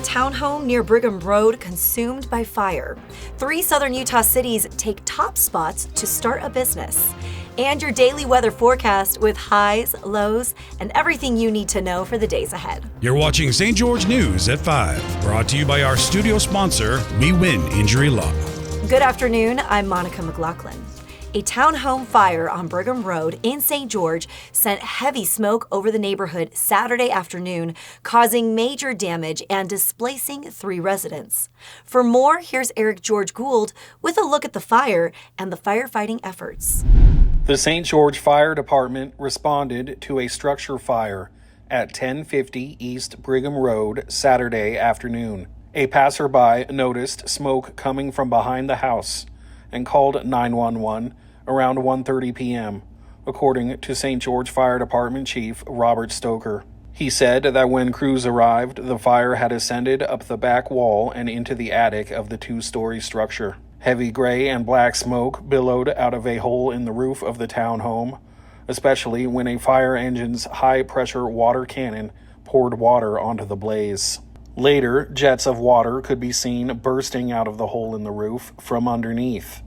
Townhome near Brigham Road consumed by fire. 3 southern Utah cities take top spots to start a business. And your daily weather forecast with highs, lows, and everything you need to know for the days ahead. You're watching St. George News at 5, brought to you by our studio sponsor, We Win Injury Law. Good afternoon, I'm Monica McLaughlin. A townhome fire on Brigham Road in St. George sent heavy smoke over the neighborhood Saturday afternoon, causing major damage and displacing 3 residents. For more, here's Eric George Gould with a look at the fire and the firefighting efforts. The St. George Fire Department responded to a structure fire at 1050 East Brigham Road Saturday afternoon. A passerby noticed smoke coming from behind the house and called 911 around 1:30 p.m., according to St. George Fire Department Chief Robert Stoker. He said that when crews arrived, the fire had ascended up the back wall and into the attic of the 2-story structure. Heavy gray and black smoke billowed out of a hole in the roof of the townhome, especially when a fire engine's high-pressure water cannon poured water onto the blaze. Later, jets of water could be seen bursting out of the hole in the roof from underneath,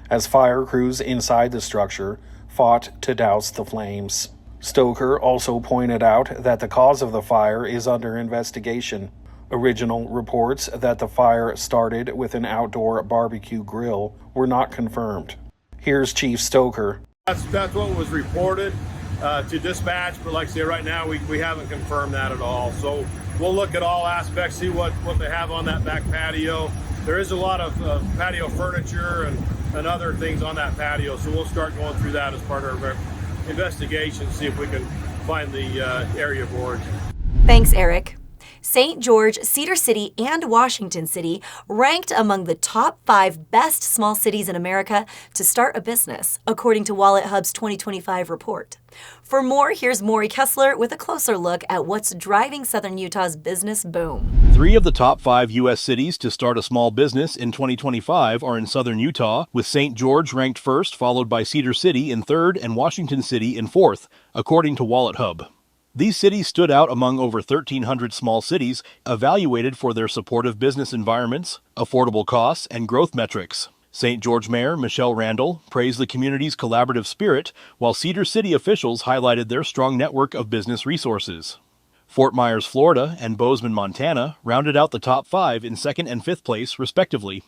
as fire crews inside the structure fought to douse the flames. Stoker also pointed out that the cause of the fire is under investigation. Original reports that the fire started with an outdoor barbecue grill were not confirmed. Here's Chief Stoker. That's what was reported to dispatch, but like I say, right now we haven't confirmed that at all. So we'll look at all aspects, see what they have on that back patio. There is a lot of patio furniture and other things on that patio, so we'll start going through that as part of our investigation, see if we can find the area of origin. Thanks, Eric. St. George, Cedar City, and Washington City ranked among the top 5 best small cities in America to start a business, according to Wallet Hub's 2025 report. For more, here's Maury Kessler with a closer look at what's driving Southern Utah's business boom. 3 of the top 5 U.S. cities to start a small business in 2025 are in Southern Utah, with St. George ranked first, followed by Cedar City in third and Washington City in fourth, according to Wallet Hub. These cities stood out among over 1,300 small cities evaluated for their supportive business environments, affordable costs, and growth metrics. St. George Mayor Michelle Randall praised the community's collaborative spirit, while Cedar City officials highlighted their strong network of business resources. Fort Myers, Florida, and Bozeman, Montana rounded out the top 5 in second and fifth place, respectively.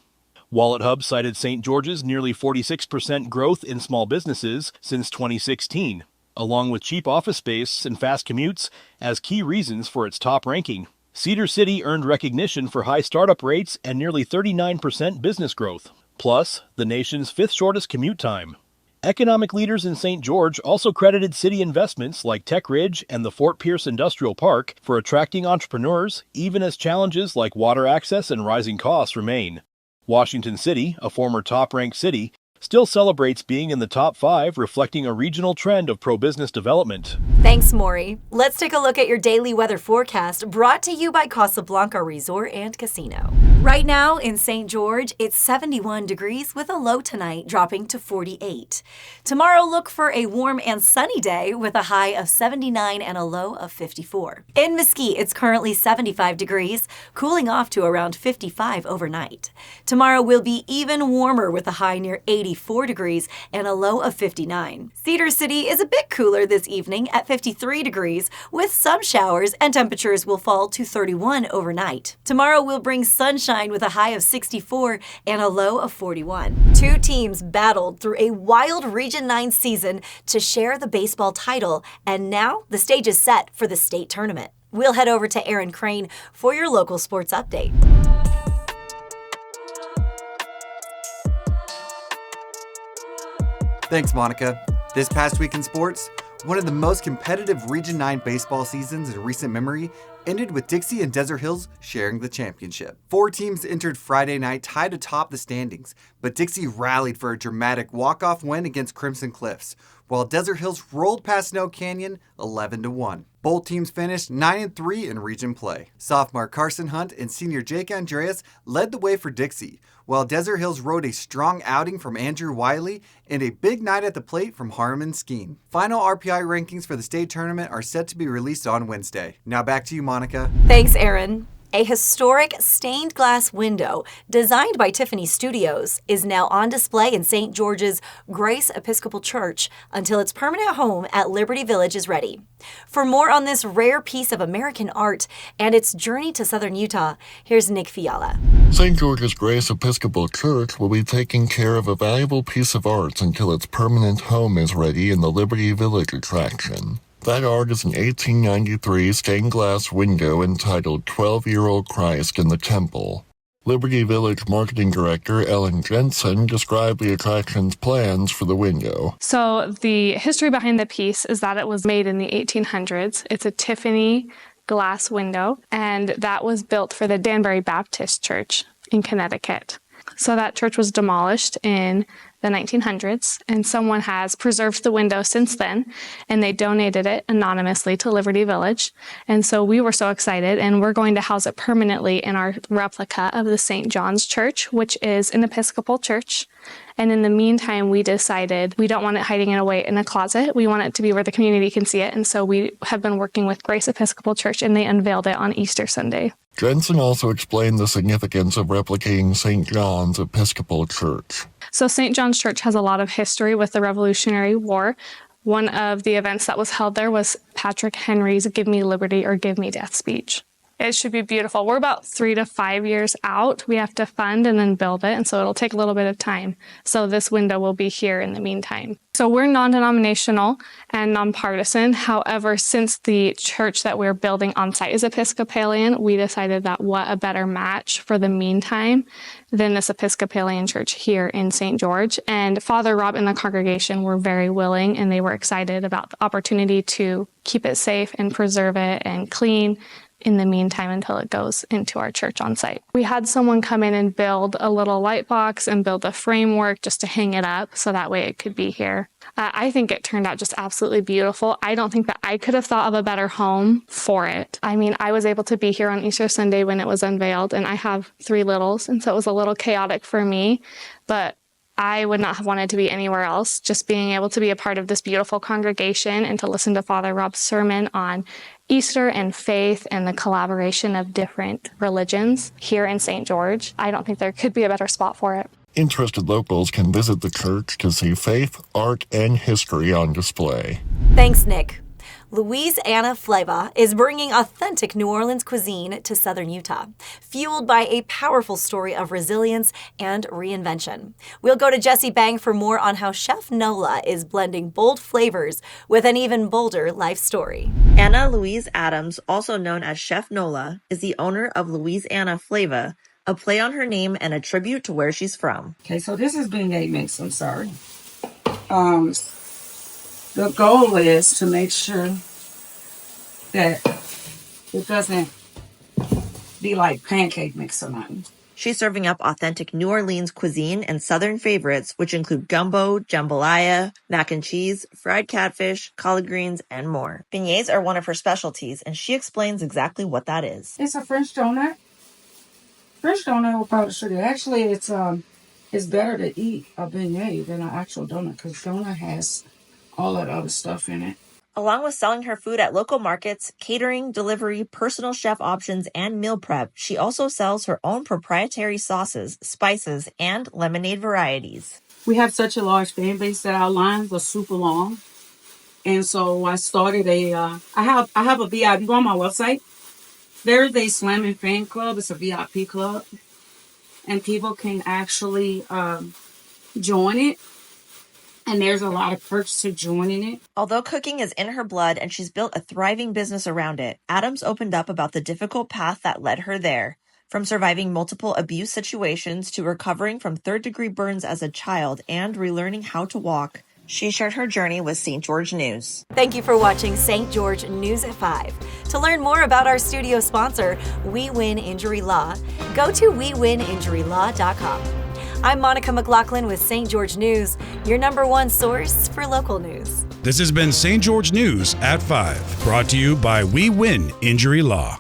Wallet Hub cited St. George's nearly 46% growth in small businesses since 2016. Along with cheap office space and fast commutes as key reasons for its top ranking. Cedar City earned recognition for high startup rates and nearly 39% business growth, plus the nation's 5th shortest commute time. Economic leaders in St. George also credited city investments like Tech Ridge and the Fort Pierce Industrial Park for attracting entrepreneurs, even as challenges like water access and rising costs remain. Washington City, a former top-ranked city, still celebrates being in the top 5, reflecting a regional trend of pro-business development. Thanks, Maury. Let's take a look at your daily weather forecast, brought to you by Casablanca Resort and Casino. Right now in St. George, it's 71 degrees with a low tonight dropping to 48. Tomorrow, look for a warm and sunny day with a high of 79 and a low of 54. In Mesquite, it's currently 75 degrees, cooling off to around 55 overnight. Tomorrow will be even warmer with a high near 84 degrees and a low of 59. Cedar City is a bit cooler this evening at 53 degrees with some showers, and temperatures will fall to 31 overnight. Tomorrow will bring sunshine with a high of 64 and a low of 41. 2 teams battled through a wild Region 9 season to share the baseball title, and now the stage is set for the state tournament. We'll head over to Aaron Crane for your local sports update. Thanks, Monica. This past week in sports, one of the most competitive Region 9 baseball seasons in recent memory ended with Dixie and Desert Hills sharing the championship. 4 teams entered Friday night tied atop the standings, but Dixie rallied for a dramatic walk-off win against Crimson Cliffs, while Desert Hills rolled past Snow Canyon 11-1. Both teams finished 9-3 in region play. Sophomore Carson Hunt and senior Jake Andreas led the way for Dixie, while Desert Hills rode a strong outing from Andrew Wiley and a big night at the plate from Harmon Skeen. Final RPI rankings for the state tournament are set to be released on Wednesday. Now back to you, Monica. Thanks, Aaron. A historic stained glass window designed by Tiffany Studios is now on display in St. George's Grace Episcopal Church until its permanent home at Liberty Village is ready. For more on this rare piece of American art and its journey to southern Utah, here's Nick Fiala. St. George's Grace Episcopal Church will be taking care of a valuable piece of art until its permanent home is ready in the Liberty Village attraction. That art is an 1893 stained glass window entitled 12-Year-Old Christ in the Temple. Liberty Village Marketing Director Ellen Jensen described the attraction's plans for the window. So the history behind the piece is that it was made in the 1800s. It's a Tiffany glass window, and that was built for the Danbury Baptist Church in Connecticut. So that church was demolished in the 1900s, and someone has preserved the window since then, and they donated it anonymously to Liberty Village. And so we were so excited, and we're going to house it permanently in our replica of the St. John's Church, which is an Episcopal church. And in the meantime, we decided we don't want it hiding away in a closet. We want it to be where the community can see it. And so we have been working with Grace Episcopal Church, and they unveiled it on Easter Sunday. Jensen also explained the significance of replicating St. John's Episcopal Church. So St. John's Church has a lot of history with the Revolutionary War. One of the events that was held there was Patrick Henry's Give Me Liberty or Give Me Death speech. It should be beautiful. We're about 3 to 5 years out. We have to fund and then build it, and so it'll take a little bit of time. So this window will be here in the meantime. So we're non-denominational and nonpartisan. However, since the church that we're building on site is Episcopalian, we decided that what a better match for the meantime than this Episcopalian church here in St. George. And Father Rob and the congregation were very willing, and they were excited about the opportunity to keep it safe and preserve it and clean in the meantime until it goes into our church on site. We had someone come in and build a little light box and build a framework just to hang it up so that way it could be here. I think it turned out just absolutely beautiful. I don't think that I could have thought of a better home for it. I mean, I was able to be here on Easter Sunday when it was unveiled, and I have 3 littles, and so it was a little chaotic for me, but I would not have wanted to be anywhere else. Just being able to be a part of this beautiful congregation and to listen to Father Rob's sermon on Easter and faith and the collaboration of different religions here in St. George. I don't think there could be a better spot for it. Interested locals can visit the church to see faith, art, and history on display. Thanks, Nick. Louisiana Flavor is bringing authentic New Orleans cuisine to southern Utah, fueled by a powerful story of resilience and reinvention. We'll go to Jesse Bang for more on how Chef Nola is blending bold flavors with an even bolder life story. Anna Louise Adams, also known as Chef Nola, is the owner of Louisiana Flavor, a play on her name and a tribute to where she's from. Okay, so this is beignet mix, I'm sorry. The goal is to make sure that it doesn't be like pancake mix or nothing. She's serving up authentic New Orleans cuisine and southern favorites, which include gumbo, jambalaya, mac and cheese, fried catfish, collard greens, and more. Beignets are one of her specialties, and she explains exactly what that is. It's a French donut. French donut will probably show you. Actually, it's better to eat a beignet than an actual donut because donut has all that other stuff in it. Along with selling her food at local markets, catering, delivery, personal chef options, and meal prep, she also sells her own proprietary sauces, spices, and lemonade varieties. We have such a large fan base that our lines are super long. And so I started I have a VIP. Go on my website. There's a Slamming Fan Club. It's a VIP club. And people can actually join it. And there's a lot of perks to joining it. Although cooking is in her blood and she's built a thriving business around it, Adams opened up about the difficult path that led her there. From surviving multiple abuse situations to recovering from third-degree burns as a child and relearning how to walk, she shared her journey with St. George News. Thank you for watching St. George News at 5. To learn more about our studio sponsor, We Win Injury Law, go to wewininjurylaw.com. I'm Monica McLaughlin with St. George News, your #1 source for local news. This has been St. George News at 5, brought to you by We Win Injury Law.